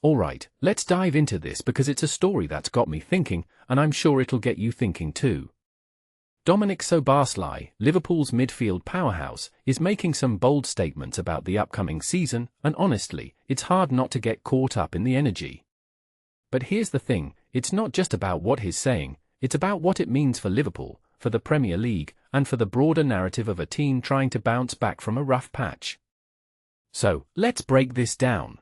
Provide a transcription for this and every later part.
Alright, let's dive into this because it's a story that's got me thinking, and I'm sure it'll get you thinking too. Dominik Szoboszlai, Liverpool's midfield powerhouse, is making some bold statements about the upcoming season, and honestly, it's hard not to get caught up in the energy. But here's the thing, it's not just about what he's saying, it's about what it means for Liverpool, for the Premier League, and for the broader narrative of a team trying to bounce back from a rough patch. So, let's break this down.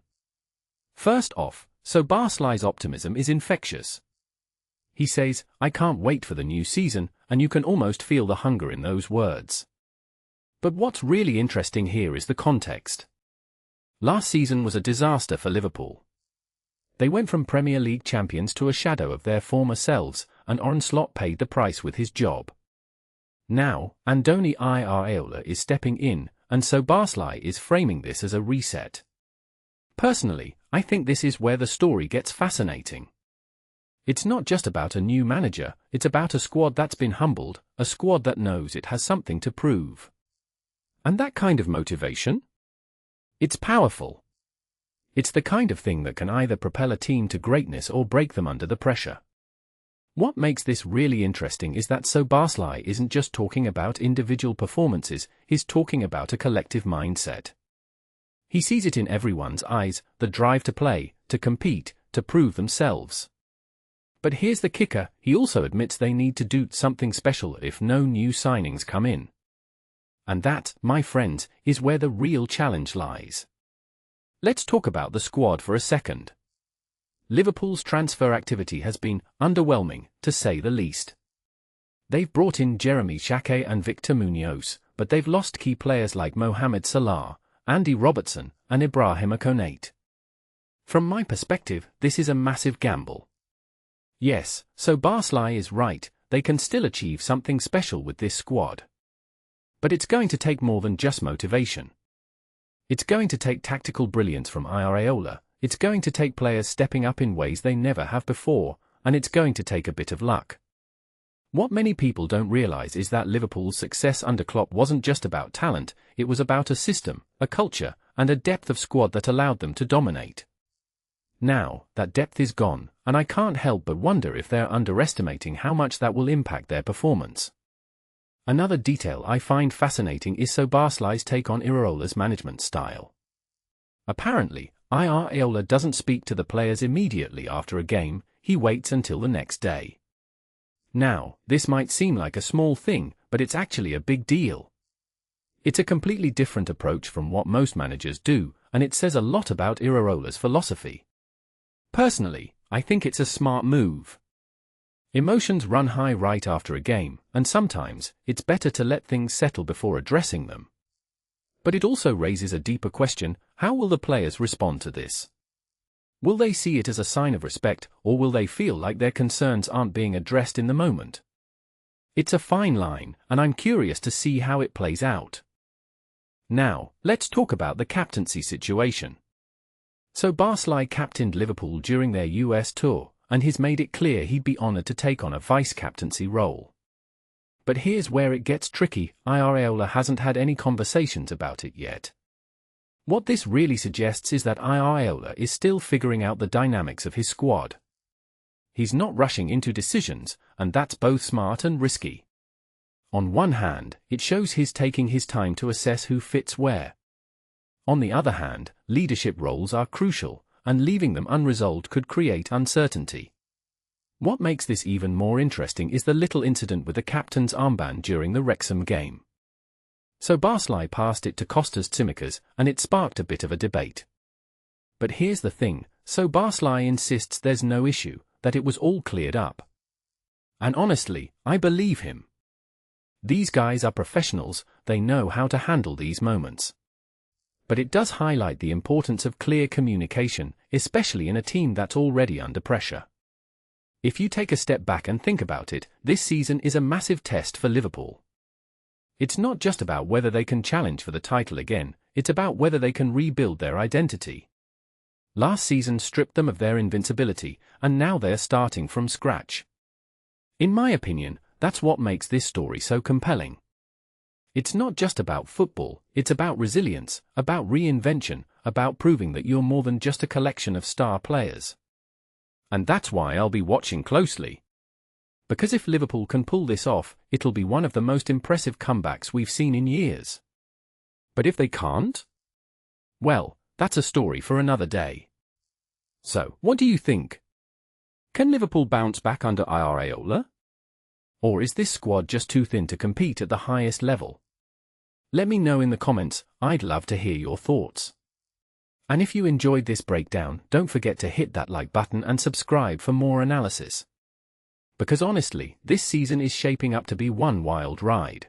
First off, Szoboszlai's optimism is infectious. He says, "I can't wait for the new season," and you can almost feel the hunger in those words. But what's really interesting here is the context. Last season was a disaster for Liverpool. They went from Premier League champions to a shadow of their former selves, and Arne Slot paid the price with his job. Now, Andoni Iraola is stepping in, and Szoboszlai is framing this as a reset. Personally, I think this is where the story gets fascinating. It's not just about a new manager, it's about a squad that's been humbled, a squad that knows it has something to prove. And that kind of motivation? It's powerful. It's the kind of thing that can either propel a team to greatness or break them under the pressure. What makes this really interesting is that Szoboszlai isn't just talking about individual performances, he's talking about a collective mindset. He sees it in everyone's eyes, the drive to play, to compete, to prove themselves. But here's the kicker, he also admits they need to do something special if no new signings come in. And that, my friends, is where the real challenge lies. Let's talk about the squad for a second. Liverpool's transfer activity has been underwhelming, to say the least. They've brought in Jeremy Xhaka and Victor Munoz, but they've lost key players like Mohamed Salah, Andy Robertson, and Ibrahima Konate. From my perspective, this is a massive gamble. Yes, Szoboszlai is right, they can still achieve something special with this squad. But it's going to take more than just motivation. It's going to take tactical brilliance from Iraola, it's going to take players stepping up in ways they never have before, and it's going to take a bit of luck. What many people don't realize is that Liverpool's success under Klopp wasn't just about talent, it was about a system, a culture, and a depth of squad that allowed them to dominate. Now, that depth is gone, and I can't help but wonder if they're underestimating how much that will impact their performance. Another detail I find fascinating is Szoboszlai's take on Iraola's management style. Apparently, Iraola doesn't speak to the players immediately after a game, he waits until the next day. Now, this might seem like a small thing, but it's actually a big deal. It's a completely different approach from what most managers do, and it says a lot about Iraola's philosophy. Personally, I think it's a smart move. Emotions run high right after a game, and sometimes, it's better to let things settle before addressing them. But it also raises a deeper question, how will the players respond to this? Will they see it as a sign of respect, or will they feel like their concerns aren't being addressed in the moment? It's a fine line, and I'm curious to see how it plays out. Now, let's talk about the captaincy situation. Szoboszlai captained Liverpool during their US tour, and he's made it clear he'd be honored to take on a vice-captaincy role. But here's where it gets tricky, Iraola hasn't had any conversations about it yet. What this really suggests is that Iraola is still figuring out the dynamics of his squad. He's not rushing into decisions, and that's both smart and risky. On one hand, it shows he's taking his time to assess who fits where. On the other hand, leadership roles are crucial, and leaving them unresolved could create uncertainty. What makes this even more interesting is the little incident with the captain's armband during the Wrexham game. Szoboszlai passed it to Kostas Tsimikas, and it sparked a bit of a debate. But here's the thing, Szoboszlai insists there's no issue, that it was all cleared up. And honestly, I believe him. These guys are professionals, they know how to handle these moments. But it does highlight the importance of clear communication, especially in a team that's already under pressure. If you take a step back and think about it, this season is a massive test for Liverpool. It's not just about whether they can challenge for the title again, it's about whether they can rebuild their identity. Last season stripped them of their invincibility, and now they're starting from scratch. In my opinion, that's what makes this story so compelling. It's not just about football, it's about resilience, about reinvention, about proving that you're more than just a collection of star players. And that's why I'll be watching closely. Because if Liverpool can pull this off, it'll be one of the most impressive comebacks we've seen in years. But if they can't? Well, that's a story for another day. So, what do you think? Can Liverpool bounce back under Iraola? Or is this squad just too thin to compete at the highest level? Let me know in the comments, I'd love to hear your thoughts. And if you enjoyed this breakdown, don't forget to hit that like button and subscribe for more analysis. Because honestly, this season is shaping up to be one wild ride.